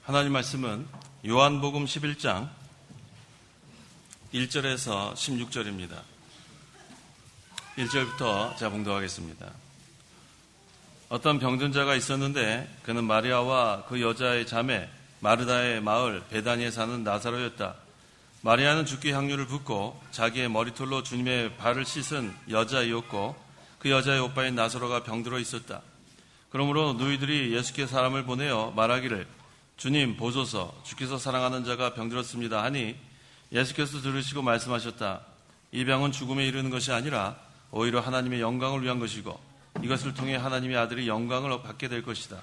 하나님 말씀은 요한복음 11장 1절에서 16절입니다. 1절부터 제가 봉독하겠습니다. 어떤 병든 자가 있었는데 그는 마리아와 그 여자의 자매 마르다의 마을 베다니에 사는 나사로였다. 마리아는 죽기 향유를 붓고 자기의 머리털로 주님의 발을 씻은 여자이었고 그 여자의 오빠인 나사로가 병들어 있었다. 그러므로 누이들이 예수께 사람을 보내어 말하기를 주님 보소서 주께서 사랑하는 자가 병들었습니다 하니 예수께서 들으시고 말씀하셨다. 이 병은 죽음에 이르는 것이 아니라 오히려 하나님의 영광을 위한 것이고 이것을 통해 하나님의 아들이 영광을 받게 될 것이다.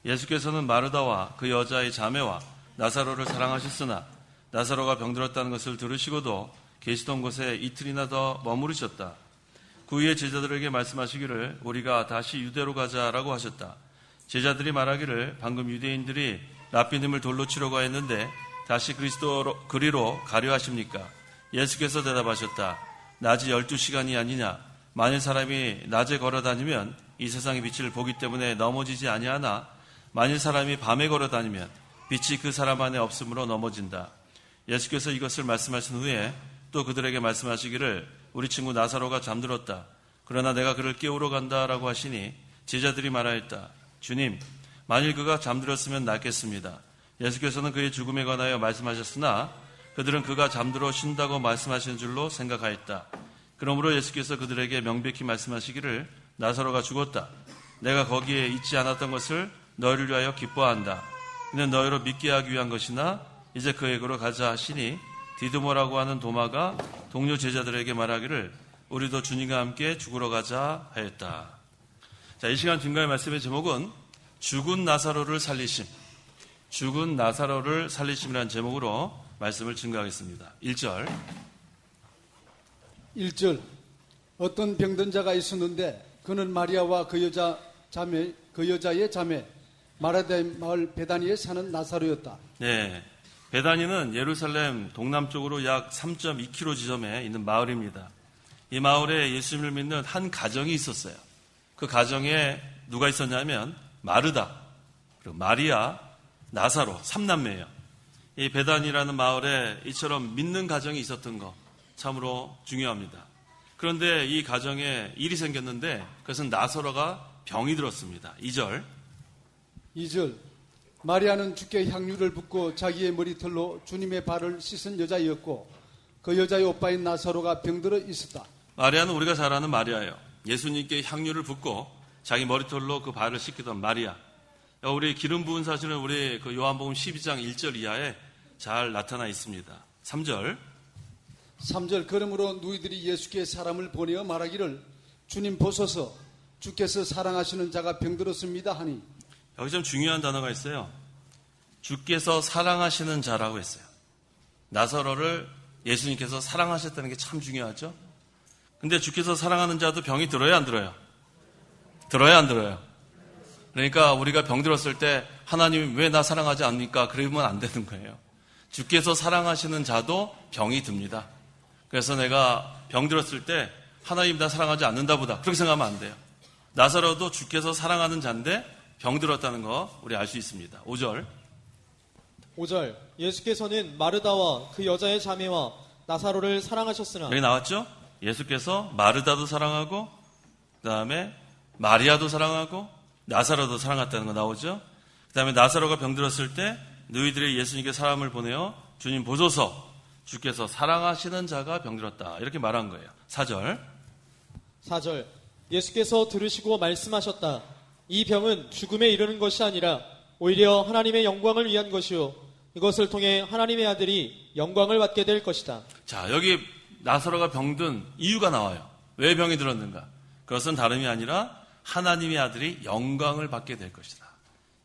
예수께서는 마르다와 그 여자의 자매와 나사로를 사랑하셨으나 나사로가 병들었다는 것을 들으시고도 계시던 곳에 이틀이나 더 머무르셨다. 그 후에 제자들에게 말씀하시기를 우리가 다시 유대로 가자라고 하셨다. 제자들이 말하기를 방금 유대인들이 랍비님을 돌로 치려고 했는데 다시 그리로 가려 하십니까? 예수께서 대답하셨다. 낮이 12시간이 아니냐? 만일 사람이 낮에 걸어다니면 이 세상의 빛을 보기 때문에 넘어지지 아니하나 만일 사람이 밤에 걸어다니면 빛이 그 사람 안에 없으므로 넘어진다. 예수께서 이것을 말씀하신 후에 또 그들에게 말씀하시기를 우리 친구 나사로가 잠들었다. 그러나 내가 그를 깨우러 간다라고 하시니 제자들이 말하였다. 주님, 만일 그가 잠들었으면 낫겠습니다. 예수께서는 그의 죽음에 관하여 말씀하셨으나 그들은 그가 잠들어 쉰다고 말씀하신 줄로 생각하였다. 그러므로 예수께서 그들에게 명백히 말씀하시기를 나사로가 죽었다. 내가 거기에 있지 않았던 것을 너희를 위하여 기뻐한다. 이는 너희로 믿게 하기 위한 것이나 이제 그에게로 가자 하시니 디두모라고 하는 도마가 동료 제자들에게 말하기를 우리도 주님과 함께 죽으러 가자 하였다. 자, 이 시간 중간의 말씀의 제목은 죽은 나사로를 살리심. 죽은 나사로를 살리심이라는 제목으로 말씀을 증거하겠습니다. 1절. 어떤 병든 자가 있었는데 그는 마리아와 그 여자의 자매 마르다의 마을 베다니에 사는 나사로였다. 네, 베다니는 예루살렘 동남쪽으로 약 3.2km 지점에 있는 마을입니다. 이 마을에 예수님을 믿는 한 가정이 있었어요. 그 가정에 누가 있었냐면 마르다, 그리고 마리아, 나사로 3남매예요. 이 베다니라는 마을에 이처럼 믿는 가정이 있었던 거 참으로 중요합니다. 그런데 이 가정에 일이 생겼는데 그것은 나사로가 병이 들었습니다. 2절. 마리아는 주께 향유를 붓고 자기의 머리털로 주님의 발을 씻은 여자이었고 그 여자의 오빠인 나사로가 병들어 있었다. 마리아는 우리가 잘 아는 마리아예요. 예수님께 향유를 붓고 자기 머리털로 그 발을 씻기던 마리아. 우리 기름 부은 사실은 우리 그 요한복음 12장 1절 이하에 잘 나타나 있습니다. 3절. 그러므로 누이들이 예수께 사람을 보내어 말하기를 주님 보소서 주께서 사랑하시는 자가 병들었습니다 하니 여기 좀 중요한 단어가 있어요. 주께서 사랑하시는 자라고 했어요. 나사로를 예수님께서 사랑하셨다는 게 참 중요하죠. 근데 주께서 사랑하는 자도 병이 들어야 안 들어요? 들어야 안 들어요? 그러니까 우리가 병들었을 때 하나님이 왜 나 사랑하지 않습니까? 그러면 안 되는 거예요. 주께서 사랑하시는 자도 병이 듭니다. 그래서 내가 병들었을 때 하나님 나 사랑하지 않는다 보다 그렇게 생각하면 안 돼요. 나사로도 주께서 사랑하는 자인데 병들었다는 거 우리 알 수 있습니다. 5절. 예수께서는 마르다와 그 여자의 자매와 나사로를 사랑하셨으나 여기 나왔죠? 예수께서 마르다도 사랑하고 그 다음에 마리아도 사랑하고 나사로도 사랑했다는 거 나오죠? 그 다음에 나사로가 병들었을 때 너희들이 예수님께 사람을 보내어 주님 보소서 주께서 사랑하시는 자가 병들었다 이렇게 말한 거예요. 4절. 예수께서 들으시고 말씀하셨다. 이 병은 죽음에 이르는 것이 아니라 오히려 하나님의 영광을 위한 것이요 이것을 통해 하나님의 아들이 영광을 받게 될 것이다. 자, 여기 나사로가 병든 이유가 나와요. 왜 병이 들었는가? 그것은 다름이 아니라 하나님의 아들이 영광을 받게 될 것이다.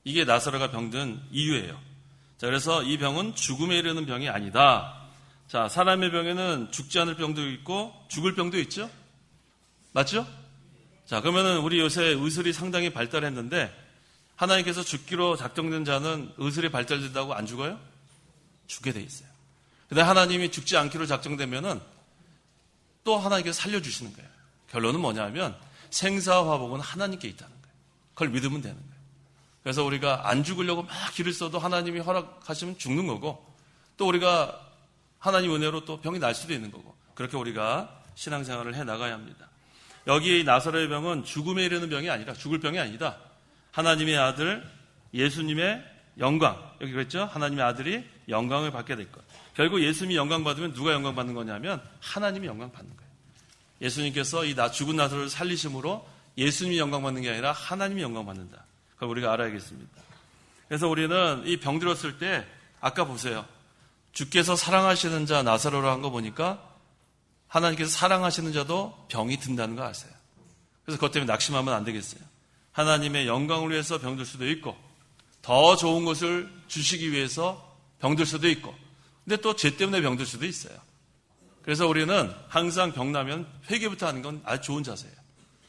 이게 나사로가 병든 이유예요. 자, 그래서 이 병은 죽음에 이르는 병이 아니다. 자, 사람의 병에는 죽지 않을 병도 있고 죽을 병도 있죠? 맞죠? 자, 그러면은 우리 요새 의술이 상당히 발달했는데 하나님께서 죽기로 작정된 자는 의술이 발달된다고 안 죽어요? 죽게 돼 있어요. 근데 하나님이 죽지 않기로 작정되면은 또 하나님께서 살려주시는 거예요. 결론은 뭐냐면 생사화복은 하나님께 있다는 거예요. 그걸 믿으면 되는 거예요. 그래서 우리가 안 죽으려고 막 길을 써도 하나님이 허락하시면 죽는 거고, 또 우리가 하나님 은혜로 또 병이 날 수도 있는 거고, 그렇게 우리가 신앙생활을 해 나가야 합니다. 여기 나사로의 병은 죽음에 이르는 병이 아니라, 죽을 병이 아니다. 하나님의 아들 예수님의 영광, 여기 그랬죠? 하나님의 아들이 영광을 받게 될 것. 결국 예수님이 영광 받으면 누가 영광 받는 거냐면 하나님이 영광 받는 거예요. 예수님께서 이 죽은 나사로를 살리심으로 예수님이 영광 받는 게 아니라 하나님이 영광 받는다. 그걸 우리가 알아야겠습니다. 그래서 우리는 이 병 들었을 때 아까 보세요. 주께서 사랑하시는 자 나사로라 한 거 보니까 하나님께서 사랑하시는 자도 병이 든다는 거 아세요? 그래서 그것 때문에 낙심하면 안 되겠어요. 하나님의 영광을 위해서 병들 수도 있고, 더 좋은 것을 주시기 위해서 병들 수도 있고, 근데 또 죄 때문에 병들 수도 있어요. 그래서 우리는 항상 병나면 회개부터 하는 건 아주 좋은 자세예요.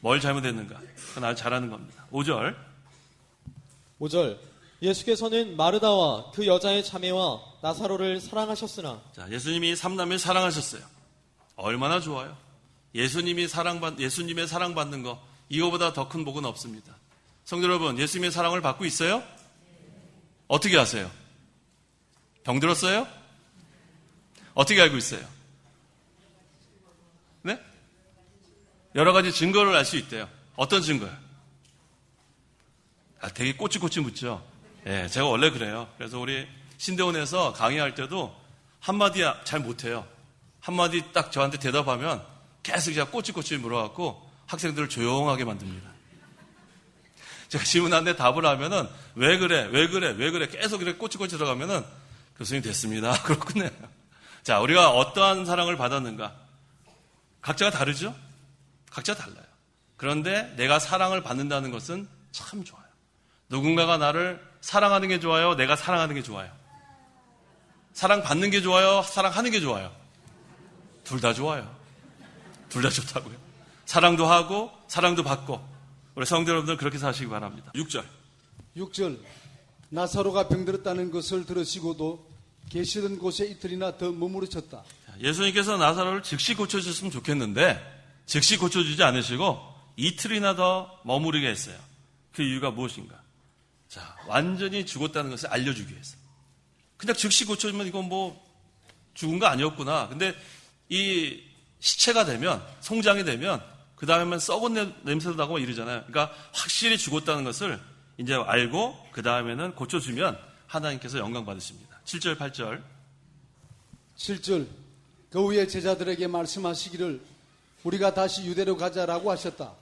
뭘 잘못했는가? 그건 아주 잘하는 겁니다. 5절. 5절. 예수께서는 마르다와 그 여자의 자매와 나사로를 사랑하셨으나. 자, 예수님이 삼남매를 사랑하셨어요. 얼마나 좋아요. 예수님의 사랑받는 거, 이거보다 더 큰 복은 없습니다. 성도 여러분, 예수님의 사랑을 받고 있어요? 어떻게 아세요? 병들었어요? 어떻게 알고 있어요? 네? 여러 가지 증거를 알 수 있대요. 어떤 증거요? 되게 꼬치꼬치 묻죠. 예, 제가 원래 그래요. 그래서 우리 신대원에서 강의할 때도 한마디 잘 못해요. 한마디 딱 저한테 대답하면 계속 제가 꼬치꼬치 물어갖고 학생들을 조용하게 만듭니다. 제가 질문하는데 답을 하면은 왜 그래 계속 이렇게 꼬치꼬치 들어가면은 교수님 됐습니다. 그러고 끝내요. 자, 우리가 어떠한 사랑을 받았는가? 각자가 다르죠? 각자 달라요. 그런데 내가 사랑을 받는다는 것은 참 좋아요. 누군가가 나를 사랑하는 게 좋아요? 내가 사랑하는 게 좋아요? 사랑받는 게 좋아요? 사랑하는 게 좋아요? 둘 다 좋아요. 둘 다 좋다고요. 사랑도 하고 사랑도 받고, 우리 성도 여러분들 그렇게 사시기 바랍니다. 6절. 나사로가 병들었다는 것을 들으시고도 계시던 곳에 이틀이나 더 머무르셨다. 예수님께서 나사로를 즉시 고쳐주셨으면 좋겠는데 즉시 고쳐주지 않으시고 이틀이나 더 머무르게 했어요. 그 이유가 무엇인가? 자, 완전히 죽었다는 것을 알려주기 위해서. 그냥 즉시 고쳐주면 이건 뭐 죽은 거 아니었구나. 근데 이 시체가 되면, 송장이 되면 그 다음에만 썩은 냄새도 나고 이러잖아요. 그러니까 확실히 죽었다는 것을 이제 알고 그 다음에는 고쳐주면 하나님께서 영광 받으십니다. 7절, 8절. 7절. 그 후에 제자들에게 말씀하시기를 우리가 다시 유대로 가자라고 하셨다.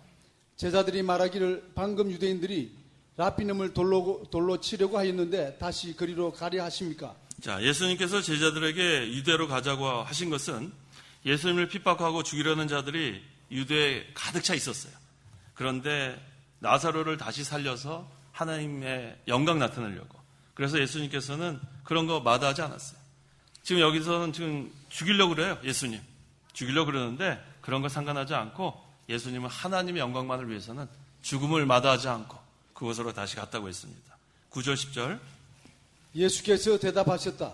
제자들이 말하기를 방금 유대인들이 라피놈을 돌로 치려고 하였는데 다시 그리로 가려 하십니까? 자, 예수님께서 제자들에게 유대로 가자고 하신 것은 예수님을 핍박하고 죽이려는 자들이 유대에 가득 차 있었어요. 그런데 나사로를 다시 살려서 하나님의 영광 나타내려고. 그래서 예수님께서는 그런 거 마다하지 않았어요. 지금 여기서는 지금 죽이려고 그래요. 예수님. 죽이려고 그러는데 그런 거 상관하지 않고 예수님은 하나님의 영광만을 위해서는 죽음을 마다하지 않고 그곳으로 다시 갔다고 했습니다. 9절 10절. 예수께서 대답하셨다.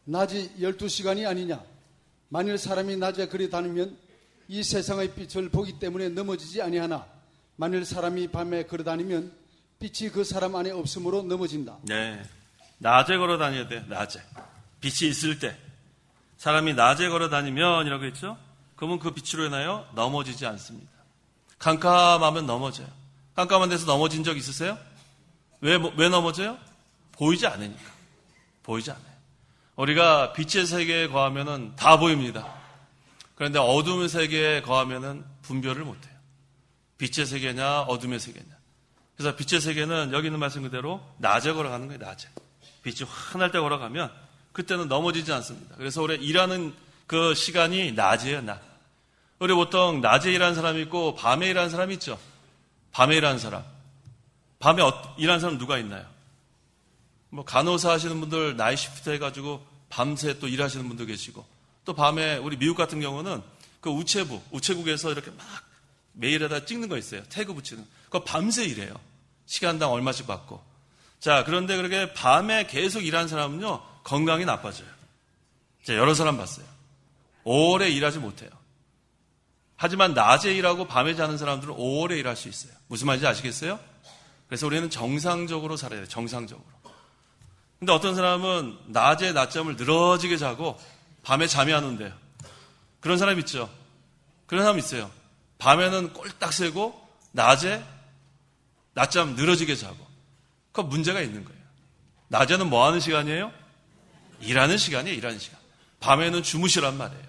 낮이 12시간이 아니냐. 만일 사람이 낮에 그리 다니면 이 세상의 빛을 보기 때문에 넘어지지 아니하나 만일 사람이 밤에 걸어 다니면 빛이 그 사람 안에 없으므로 넘어진다. 네, 낮에 걸어 다녀야 돼. 낮에 빛이 있을 때. 사람이 낮에 걸어 다니면 이라고 했죠. 그러면 그 빛으로 인하여 넘어지지 않습니다. 깜깜하면 넘어져요. 깜깜한 데서 넘어진 적 있으세요? 왜 넘어져요? 보이지 않으니까. 보이지 않아요. 우리가 빛의 세계에 거하면은 다 보입니다. 그런데 어둠의 세계에 거하면은 분별을 못해요. 빛의 세계냐 어둠의 세계냐. 그래서 빛의 세계는 여기 있는 말씀 그대로 낮에 걸어가는 거예요. 낮에. 빛이 환할 때 걸어가면 그때는 넘어지지 않습니다. 그래서 우리 일하는 그 시간이 낮이에요. 낮. 우리 보통 낮에 일하는 사람이 있고 밤에 일하는 사람이 있죠. 밤에 일하는 사람. 밤에 일하는 사람 누가 있나요? 뭐 간호사 하시는 분들 나이 시프트 해가지고 밤새 또 일하시는 분도 계시고, 또 밤에 우리 미국 같은 경우는 그 우체국에서 이렇게 막 메일에다 찍는 거 있어요. 태그 붙이는. 그거 밤새 일해요. 시간당 얼마씩 받고. 자, 그런데 그렇게 밤에 계속 일하는 사람은요, 건강이 나빠져요. 제가 여러 사람 봤어요. 오래 일하지 못해요. 하지만 낮에 일하고 밤에 자는 사람들은 오래 일할 수 있어요. 무슨 말인지 아시겠어요? 그래서 우리는 정상적으로 살아야 돼요. 정상적으로. 근데 어떤 사람은 낮에 낮잠을 늘어지게 자고 밤에 잠이 안 온대요. 그런 사람 있죠. 그런 사람 있어요. 밤에는 꼴딱 새고 낮에 낮잠 늘어지게 자고. 그 문제가 있는 거예요. 낮에는 뭐 하는 시간이에요? 일하는 시간이에요. 일하는 시간. 밤에는 주무시란 말이에요.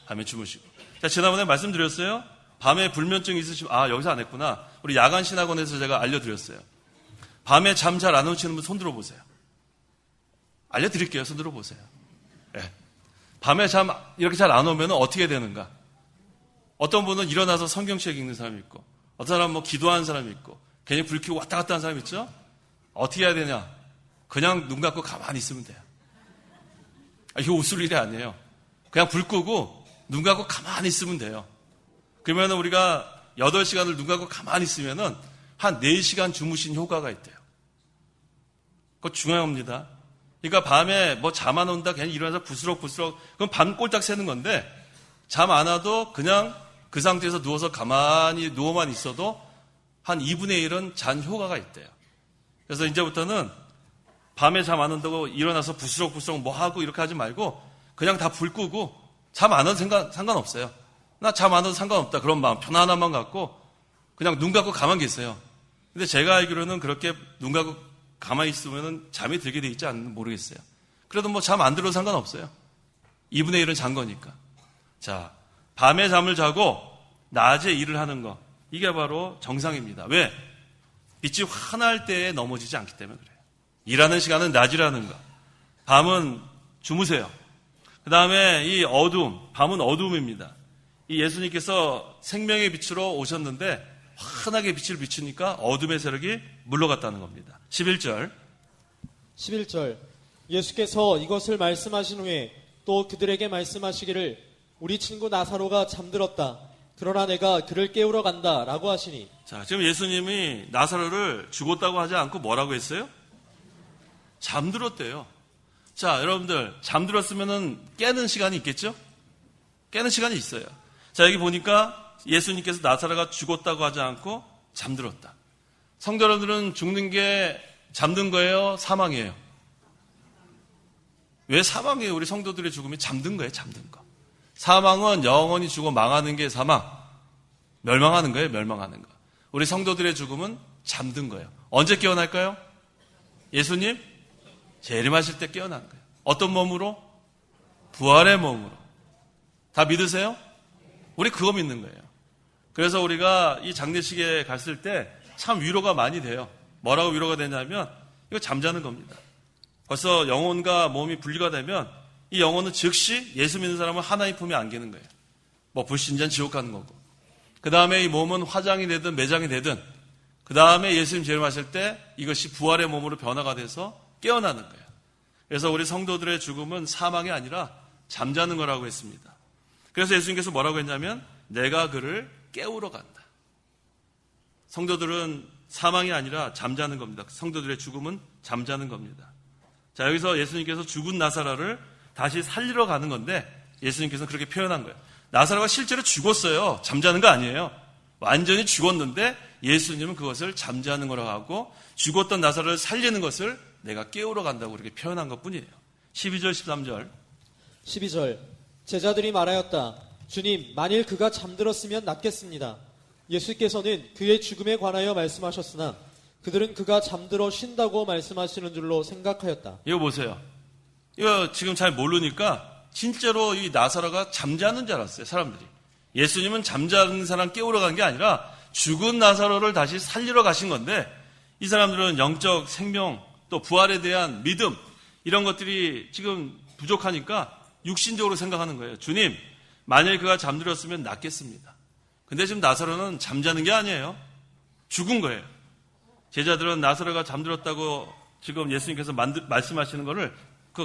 밤에 주무시고. 자, 지난번에 말씀드렸어요. 밤에 불면증 있으시면 여기서 안 했구나. 우리 야간 신학원에서 제가 알려드렸어요. 밤에 잠 잘 안 오시는 분 손 들어보세요. 알려드릴게요. 손 들어보세요. 네. 밤에 잠 이렇게 잘 안 오면 어떻게 되는가? 어떤 분은 일어나서 성경책 읽는 사람이 있고, 어떤 사람은 뭐 기도하는 사람이 있고, 괜히 불 켜고 왔다 갔다 하는 사람이 있죠? 어떻게 해야 되냐? 그냥 눈 감고 가만히 있으면 돼요. 이거 웃을 일이 아니에요. 그냥 불 끄고 눈 감고 가만히 있으면 돼요. 그러면 우리가 8시간을 눈 감고 가만히 있으면은 한 4시간 주무신 효과가 있대요. 그거 중요합니다. 그러니까 밤에 뭐 잠 안 온다, 괜히 일어나서 부스럭부스럭, 그럼 밤 꼴딱 새는 건데, 잠 안 와도 그냥 그 상태에서 누워서 가만히 누워만 있어도 한 2분의 1은 잔 효과가 있대요. 그래서 이제부터는 밤에 잠 안 온다고 일어나서 부스럭부스럭 뭐 하고 이렇게 하지 말고 그냥 다 불 끄고 잠 안 와도 상관없어요. 나 잠 안 와도 상관없다. 그런 마음 편안한 마음 갖고 그냥 눈 감고 가만히 계세요. 근데 제가 알기로는 그렇게 눈 감고 가만히 있으면 잠이 들게 돼 있지 않는지 모르겠어요. 그래도 뭐 잠 안 들어도 상관없어요. 2분의 1은 잔 거니까. 자, 밤에 잠을 자고 낮에 일을 하는 거. 이게 바로 정상입니다. 왜? 빛이 환할 때에 넘어지지 않기 때문에 그래요. 일하는 시간은 낮이라는 거. 밤은 주무세요. 그 다음에 이 어두움, 밤은 어두움입니다. 이 예수님께서 생명의 빛으로 오셨는데 환하게 빛을 비추니까 어둠의 세력이 물러갔다는 겁니다. 11절. 예수께서 이것을 말씀하신 후에 또 그들에게 말씀하시기를 우리 친구 나사로가 잠들었다. 그러나 내가 그를 깨우러 간다. 라고 하시니. 자, 지금 예수님이 나사로를 죽었다고 하지 않고 뭐라고 했어요? 잠들었대요. 자, 여러분들 잠들었으면은 깨는 시간이 있겠죠? 깨는 시간이 있어요. 자, 여기 보니까 예수님께서 나사로가 죽었다고 하지 않고 잠들었다. 성도 여러분들은 죽는 게 잠든 거예요? 사망이에요? 왜 사망이에요? 우리 성도들의 죽음이 잠든 거예요? 잠든 거. 사망은 영원히 죽어 망하는 게 사망. 멸망하는 거예요? 멸망하는 거. 우리 성도들의 죽음은 잠든 거예요. 언제 깨어날까요? 예수님 재림하실 때 깨어난 거예요. 어떤 몸으로? 부활의 몸으로. 다 믿으세요? 우리 그거 믿는 거예요. 그래서 우리가 이 장례식에 갔을 때 참 위로가 많이 돼요. 뭐라고 위로가 되냐면 이거 잠자는 겁니다. 벌써 영혼과 몸이 분리가 되면 이 영혼은 즉시 예수 믿는 사람은 하나님 품에 안기는 거예요. 뭐 불신자는 지옥 가는 거고. 그 다음에 이 몸은 화장이 되든 매장이 되든 그 다음에 예수님 재림하실 때 이것이 부활의 몸으로 변화가 돼서 깨어나는 거예요. 그래서 우리 성도들의 죽음은 사망이 아니라 잠자는 거라고 했습니다. 그래서 예수님께서 뭐라고 했냐면 내가 그를 깨우러 간다. 성도들은 사망이 아니라 잠자는 겁니다. 성도들의 죽음은 잠자는 겁니다. 자, 여기서 예수님께서 죽은 나사로를 다시 살리러 가는 건데 예수님께서는 그렇게 표현한 거예요. 나사로가 실제로 죽었어요. 잠자는 거 아니에요. 완전히 죽었는데 예수님은 그것을 잠자는 거라고 하고 죽었던 나사로를 살리는 것을 내가 깨우러 간다고 그렇게 표현한 것뿐이에요. 12절 13절 12절 제자들이 말하였다. 주님, 만일 그가 잠들었으면 낫겠습니다. 예수께서는 그의 죽음에 관하여 말씀하셨으나 그들은 그가 잠들어 쉰다고 말씀하시는 줄로 생각하였다. 이거 보세요. 이거 지금 잘 모르니까 진짜로 이 나사로가 잠자는 줄 알았어요. 사람들이. 예수님은 잠자는 사람 깨우러 간 게 아니라 죽은 나사로를 다시 살리러 가신 건데 이 사람들은 영적 생명 또 부활에 대한 믿음 이런 것들이 지금 부족하니까 육신적으로 생각하는 거예요. 주님, 만일 그가 잠들었으면 낫겠습니다. 근데 지금 나사로는 잠자는 게 아니에요. 죽은 거예요. 제자들은 나사로가 잠들었다고 지금 예수님께서 말씀하시는 것을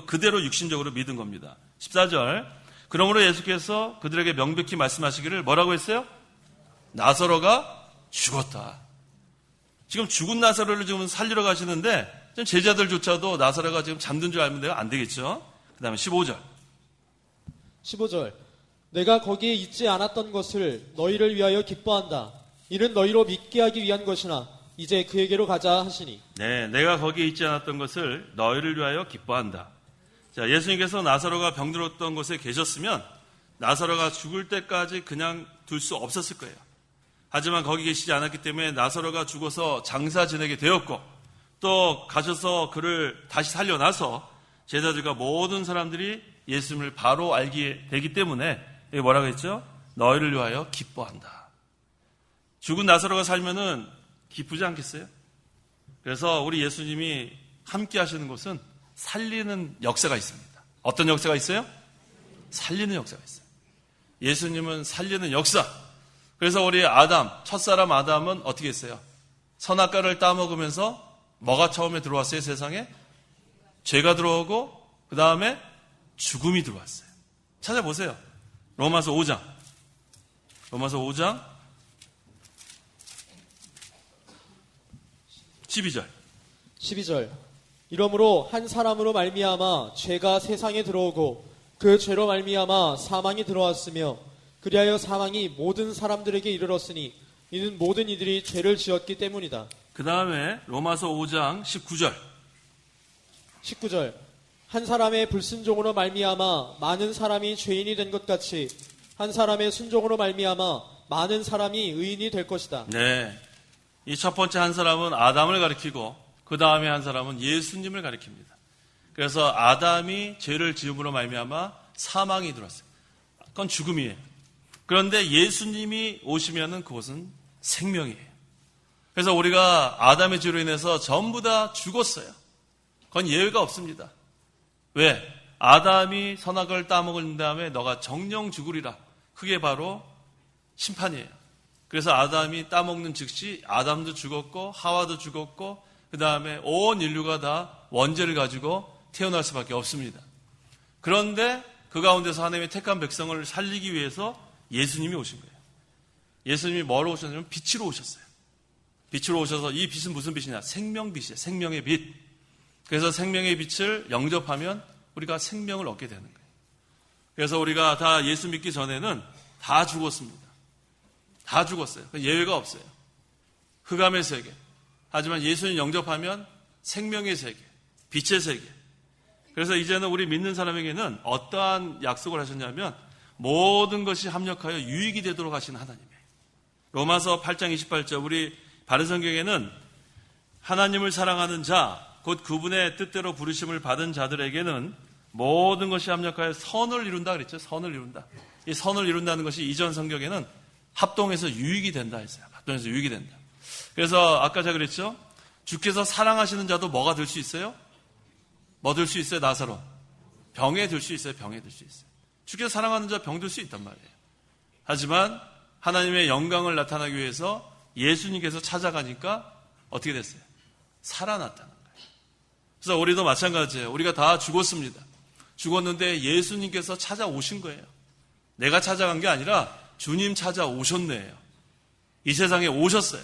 그대로 육신적으로 믿은 겁니다. 14절 그러므로 예수께서 그들에게 명백히 말씀하시기를 뭐라고 했어요? 나사로가 죽었다. 지금 죽은 나사로를 지금 살리러 가시는데 지금 제자들조차도 나사로가 지금 잠든 줄 알면 안 되겠죠. 그 다음에 15절 15절 내가 거기에 있지 않았던 것을 너희를 위하여 기뻐한다. 이는 너희로 믿게 하기 위한 것이나 이제 그에게로 가자 하시니 네, 내가 거기에 있지 않았던 것을 너희를 위하여 기뻐한다. 자, 예수님께서 나사로가 병들었던 곳에 계셨으면 나사로가 죽을 때까지 그냥 둘 수 없었을 거예요. 하지만 거기 계시지 않았기 때문에 나사로가 죽어서 장사 지내게 되었고 또 가셔서 그를 다시 살려놔서 제자들과 모든 사람들이 예수님을 바로 알게 되기 때문에 여기 뭐라고 했죠? 너희를 위하여 기뻐한다. 죽은 나사로가 살면은 기쁘지 않겠어요? 그래서 우리 예수님이 함께 하시는 곳은 살리는 역사가 있습니다. 어떤 역사가 있어요? 살리는 역사가 있어요. 예수님은 살리는 역사. 그래서 우리 아담, 첫사람 아담은 어떻게 했어요? 선악과를 따먹으면서 뭐가 처음에 들어왔어요, 세상에? 죄가 들어오고 그 다음에 죽음이 들어왔어요. 찾아보세요. 로마서 5장 12절. 이러므로 한 사람으로 말미암아 죄가 세상에 들어오고 그 죄로 말미암아 사망이 들어왔으며 그리하여 사망이 모든 사람들에게 이르렀으니 이는 모든 이들이 죄를 지었기 때문이다. 그 다음에 로마서 5장 19절. 한 사람의 불순종으로 말미암아 많은 사람이 죄인이 된 것 같이 한 사람의 순종으로 말미암아 많은 사람이 의인이 될 것이다. 네, 이 첫 번째 한 사람은 아담을 가리키고 그 다음에 한 사람은 예수님을 가리킵니다. 그래서 아담이 죄를 지음으로 말미암아 사망이 들어왔어요. 그건 죽음이에요. 그런데 예수님이 오시면은 그것은 생명이에요. 그래서 우리가 아담의 죄로 인해서 전부 다 죽었어요. 그건 예외가 없습니다. 왜? 아담이 선악을 따먹은 다음에 너가 정령 죽으리라. 그게 바로 심판이에요. 그래서 아담이 따먹는 즉시 아담도 죽었고 하와도 죽었고 그 다음에 온 인류가 다 원죄를 가지고 태어날 수밖에 없습니다. 그런데 그 가운데서 하나님의 택한 백성을 살리기 위해서 예수님이 오신 거예요. 예수님이 뭐로 오셨냐면 빛으로 오셨어요. 빛으로 오셔서 이 빛은 무슨 빛이냐? 생명빛이에요. 생명의 빛. 그래서 생명의 빛을 영접하면 우리가 생명을 얻게 되는 거예요. 그래서 우리가 다 예수 믿기 전에는 다 죽었습니다. 다 죽었어요. 예외가 없어요. 흑암의 세계. 하지만 예수님 영접하면 생명의 세계, 빛의 세계. 그래서 이제는 우리 믿는 사람에게는 어떠한 약속을 하셨냐면 모든 것이 합력하여 유익이 되도록 하시는 하나님이에요. 로마서 8장 28절 우리 바른 성경에는 하나님을 사랑하는 자, 곧 그분의 뜻대로 부르심을 받은 자들에게는 모든 것이 합력하여 선을 이룬다 그랬죠. 선을 이룬다. 이 선을 이룬다는 것이 이전 성경에는 합동해서 유익이 된다 했어요. 합동해서 유익이 된다. 그래서 아까 제가 그랬죠. 주께서 사랑하시는 자도 뭐가 될 수 있어요? 뭐 될 수 있어요? 나사로. 병에 들 수 있어요. 병에 들 수 있어요. 주께서 사랑하는 자 병 들 수 있단 말이에요. 하지만 하나님의 영광을 나타나기 위해서 예수님께서 찾아가니까 어떻게 됐어요? 살아났다는 거예요. 그래서 우리도 마찬가지예요. 우리가 다 죽었습니다. 죽었는데 예수님께서 찾아오신 거예요. 내가 찾아간 게 아니라 주님 찾아오셨네요. 이 세상에 오셨어요.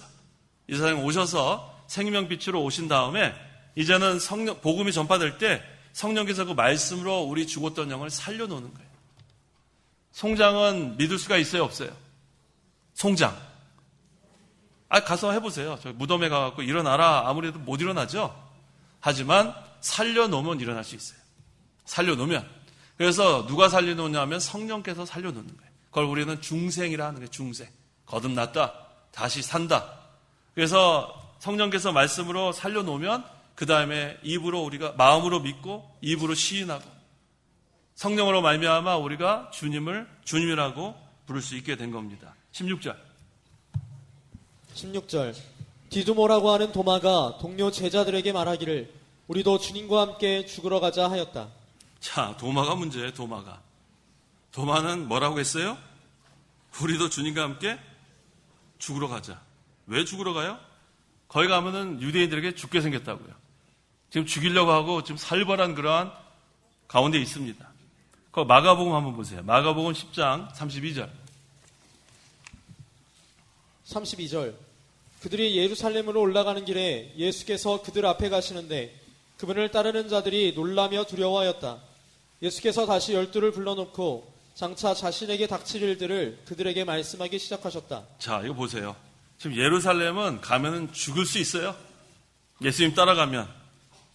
이 세상에 오셔서 생명빛으로 오신 다음에 이제는 복음이 전파될 때 성령께서 그 말씀으로 우리 죽었던 영을 살려놓는 거예요. 송장은 믿을 수가 있어요? 없어요? 송장. 가서 해보세요. 저 무덤에 가갖고 일어나라. 아무래도 못 일어나죠? 하지만 살려놓으면 일어날 수 있어요. 살려놓으면. 그래서 누가 살려놓냐면 성령께서 살려놓는 거예요. 그걸 우리는 중생이라 하는 거예요. 중생. 거듭났다. 다시 산다. 그래서 성령께서 말씀으로 살려놓으면 그 다음에 입으로 우리가 마음으로 믿고 입으로 시인하고 성령으로 말미암아 우리가 주님을 주님이라고 부를 수 있게 된 겁니다. 16절. 디두모라고 하는 도마가 동료 제자들에게 말하기를 우리도 주님과 함께 죽으러 가자 하였다. 자, 도마가 문제예요. 도마는 뭐라고 했어요? 우리도 주님과 함께 죽으러 가자. 왜 죽으러 가요? 거기 가면은 유대인들에게 죽게 생겼다고요. 지금 죽이려고 하고 지금 살벌한 그러한 가운데 있습니다. 그 마가복음 한번 보세요. 마가복음 10장 32절. 32절. 그들이 예루살렘으로 올라가는 길에 예수께서 그들 앞에 가시는데 그분을 따르는 자들이 놀라며 두려워하였다. 예수께서 다시 12를 불러놓고 장차 자신에게 닥칠 일들을 그들에게 말씀하기 시작하셨다. 자, 이거 보세요. 지금 예루살렘은 가면은 죽을 수 있어요. 예수님 따라가면.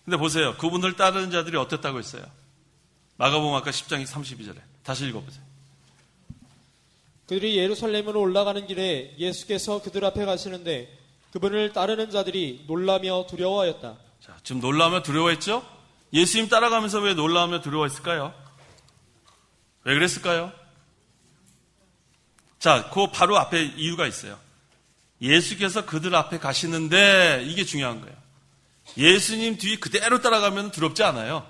근데 보세요. 그분을 따르는 자들이 어땠다고 했어요? 마가복음 아까 10장 32절에. 다시 읽어보세요. 그들이 예루살렘으로 올라가는 길에 예수께서 그들 앞에 가시는데 그분을 따르는 자들이 놀라며 두려워하였다. 자, 지금 놀라며 두려워했죠? 예수님 따라가면서 왜 놀라며 두려워했을까요? 왜 그랬을까요? 자, 그 바로 앞에 이유가 있어요. 예수께서 그들 앞에 가시는데 이게 중요한 거예요. 예수님 뒤 그대로 따라가면 두렵지 않아요.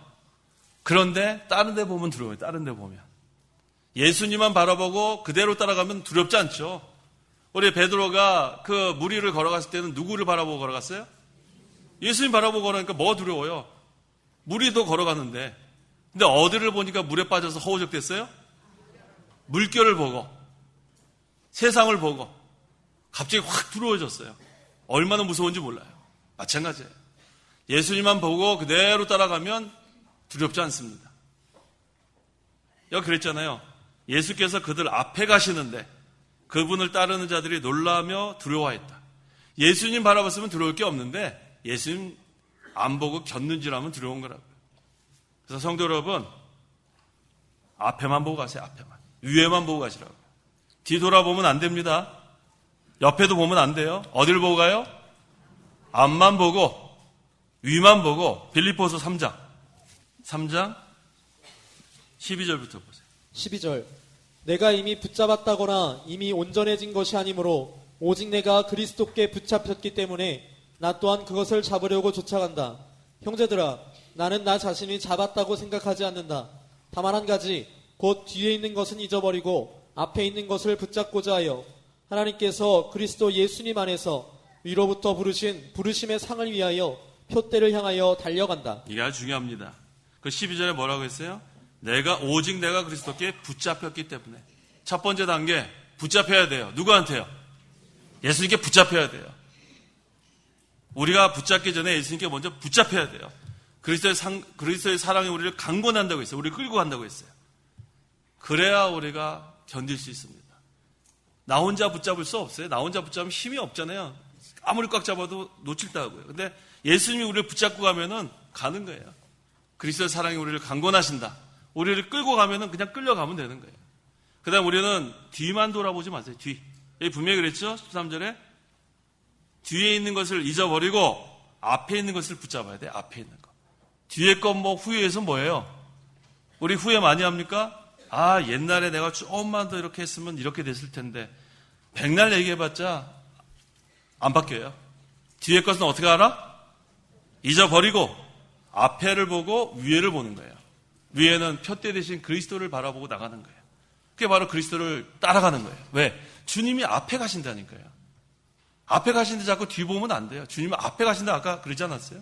그런데 다른 데 보면 두려워요. 다른 데 보면. 예수님만 바라보고 그대로 따라가면 두렵지 않죠. 우리 베드로가 그 무리를 걸어갔을 때는 누구를 바라보고 걸어갔어요? 예수님 바라보고 걸어가니까 뭐 두려워요? 무리도 걸어가는데. 근데 어디를 보니까 물에 빠져서 허우적댔어요? 물결을 보고 세상을 보고 갑자기 확 두려워졌어요. 얼마나 무서운지 몰라요. 마찬가지예요. 예수님만 보고 그대로 따라가면 두렵지 않습니다. 여기 그랬잖아요. 예수께서 그들 앞에 가시는데 그분을 따르는 자들이 놀라며 두려워했다. 예수님 바라봤으면 두려울 게 없는데 예수님 안 보고 곁눈질하면 두려운 거라고요. 그래서 성도 여러분, 앞에만 보고 가세요. 앞에만. 위에만 보고 가시라고요. 뒤돌아보면 안 됩니다. 옆에도 보면 안 돼요. 어딜 보고 가요? 앞만 보고 위만 보고. 빌립보서 3장 12절부터 보세요. 12절 내가 이미 붙잡았다거나 이미 온전해진 것이 아니므로 오직 내가 그리스도께 붙잡혔기 때문에 나 또한 그것을 잡으려고 쫓아간다. 형제들아 나는 나 자신이 잡았다고 생각하지 않는다. 다만 한 가지 곧 뒤에 있는 것은 잊어버리고 앞에 있는 것을 붙잡고자 하여 하나님께서 그리스도 예수님 안에서 위로부터 부르신 부르심의 상을 위하여 표대를 향하여 달려간다. 이게 아주 중요합니다. 그 12절에 뭐라고 했어요? 오직 내가 그리스도께 붙잡혔기 때문에. 첫 번째 단계, 붙잡혀야 돼요. 누구한테요? 예수님께 붙잡혀야 돼요. 우리가 붙잡기 전에 예수님께 먼저 붙잡혀야 돼요. 그리스도의 사랑이 우리를 강권한다고 했어요. 우리를 끌고 간다고 했어요. 그래야 우리가 견딜 수 있습니다. 나 혼자 붙잡을 수 없어요. 나 혼자 붙잡으면 힘이 없잖아요. 아무리 꽉 잡아도 놓칠다고요. 근데 예수님이 우리를 붙잡고 가면은 가는 거예요. 그리스도의 사랑이 우리를 강권하신다. 우리를 끌고 가면은 그냥 끌려가면 되는 거예요. 그 다음 우리는 뒤만 돌아보지 마세요. 뒤. 여기 분명히 그랬죠? 13절에. 뒤에 있는 것을 잊어버리고 앞에 있는 것을 붙잡아야 돼. 앞에 있는 거. 뒤에 건 뭐 후회해서 뭐예요? 우리 후회 많이 합니까? 아, 옛날에 내가 조금만 더 이렇게 했으면 이렇게 됐을 텐데. 백날 얘기해봤자 안 바뀌어요. 뒤에 것은 어떻게 알아? 잊어버리고 앞에를 보고 위에를 보는 거예요. 위에는 표대 대신 그리스도를 바라보고 나가는 거예요. 그게 바로 그리스도를 따라가는 거예요. 왜? 주님이 앞에 가신다니까요. 앞에 가시는데 자꾸 뒤 보면 안 돼요. 주님은 앞에 가신다 아까 그러지 않았어요?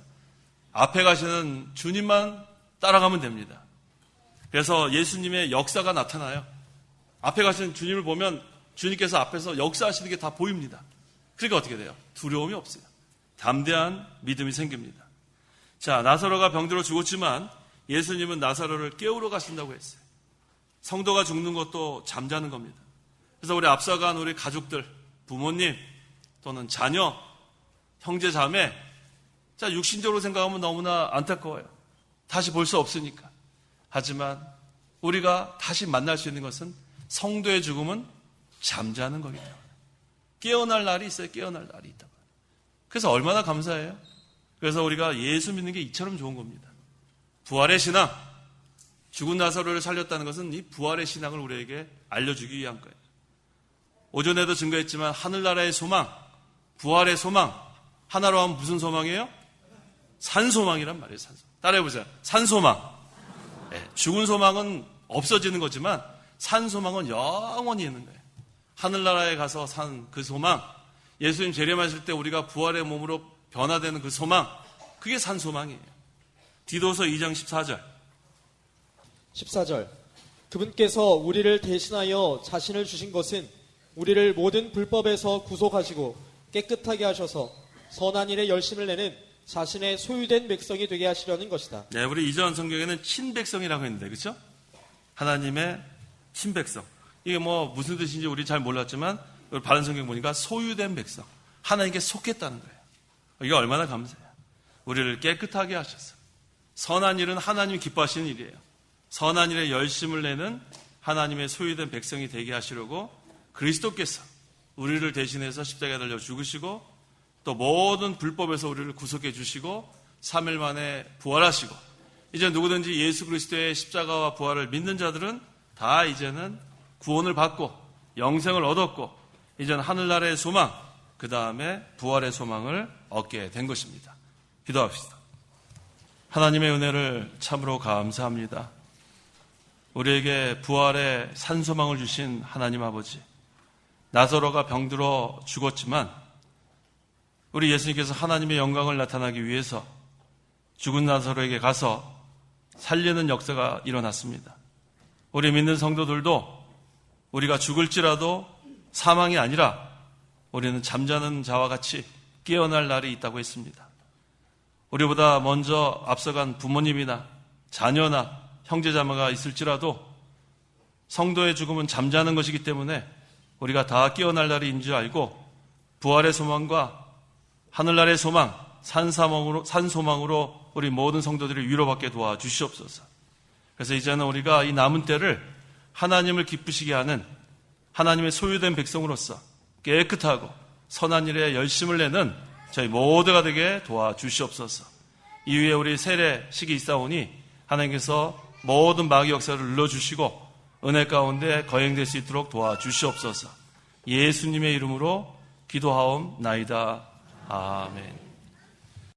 앞에 가시는 주님만 따라가면 됩니다. 그래서 예수님의 역사가 나타나요. 앞에 가시는 주님을 보면 주님께서 앞에서 역사하시는 게 다 보입니다. 그러니까 어떻게 돼요? 두려움이 없어요. 담대한 믿음이 생깁니다. 자, 나사로가 병들어 죽었지만 예수님은 나사로를 깨우러 가신다고 했어요. 성도가 죽는 것도 잠자는 겁니다. 그래서 우리 앞서간 우리 가족들, 부모님 또는 자녀, 형제, 자매, 자, 육신적으로 생각하면 너무나 안타까워요. 다시 볼 수 없으니까. 하지만 우리가 다시 만날 수 있는 것은 성도의 죽음은 잠자는 거기 때문에. 깨어날 날이 있어요. 깨어날 날이 있다. 그래서 얼마나 감사해요. 그래서 우리가 예수 믿는 게 이처럼 좋은 겁니다. 부활의 신앙, 죽은 나사로를 살렸다는 것은 이 부활의 신앙을 우리에게 알려주기 위한 거예요. 오전에도 증거했지만 하늘나라의 소망, 부활의 소망, 하나로 하면 무슨 소망이에요? 산소망이란 말이에요. 산소망. 따라해보세요. 산소망. 네, 죽은 소망은 없어지는 거지만 산소망은 영원히 있는 거예요. 하늘나라에 가서 산 그 소망, 예수님 재림하실 때 우리가 부활의 몸으로 변화되는 그 소망, 그게 산소망이에요. 디도서 2장 14절. 14절 그분께서 우리를 대신하여 자신을 주신 것은 우리를 모든 불법에서 구속하시고 깨끗하게 하셔서 선한 일에 열심을 내는 자신의 소유된 백성이 되게 하시려는 것이다. 네, 우리 이전 성경에는 친백성이라고 했는데, 그렇죠? 하나님의 친백성. 이게 뭐 무슨 뜻인지 우리 잘 몰랐지만 바른 성경 보니까 소유된 백성. 하나님께 속겠다는 거예요. 이게 얼마나 감사해요. 우리를 깨끗하게 하셔서 선한 일은 하나님이 기뻐하시는 일이에요. 선한 일에 열심을 내는 하나님의 소유된 백성이 되게 하시려고 그리스도께서 우리를 대신해서 십자가에 달려 죽으시고 또 모든 불법에서 우리를 구속해 주시고 3일 만에 부활하시고 이제 누구든지 예수 그리스도의 십자가와 부활을 믿는 자들은 다 이제는 구원을 받고 영생을 얻었고 이제는 하늘나라의 소망 그 다음에 부활의 소망을 얻게 된 것입니다. 기도합시다. 하나님의 은혜를 참으로 감사합니다. 우리에게 부활의 산소망을 주신 하나님 아버지, 나사로가 병들어 죽었지만 우리 예수님께서 하나님의 영광을 나타나기 위해서 죽은 나사로에게 가서 살리는 역사가 일어났습니다. 우리 믿는 성도들도 우리가 죽을지라도 사망이 아니라 우리는 잠자는 자와 같이 깨어날 날이 있다고 했습니다. 우리보다 먼저 앞서간 부모님이나 자녀나 형제자매가 있을지라도 성도의 죽음은 잠자는 것이기 때문에 우리가 다 깨어날 날이 있는 줄 알고 부활의 소망과 하늘나라의 소망, 산소망으로 우리 모든 성도들을 위로받게 도와주시옵소서. 그래서 이제는 우리가 이 남은 때를 하나님을 기쁘시게 하는 하나님의 소유된 백성으로서 깨끗하고 선한 일에 열심을 내는 저희 모두가 되게 도와주시옵소서. 이후에 우리 세례식이 있사오니 하나님께서 모든 마귀 역사를 눌러주시고 은혜 가운데 거행될 수 있도록 도와주시옵소서. 예수님의 이름으로 기도하옵나이다. 아멘.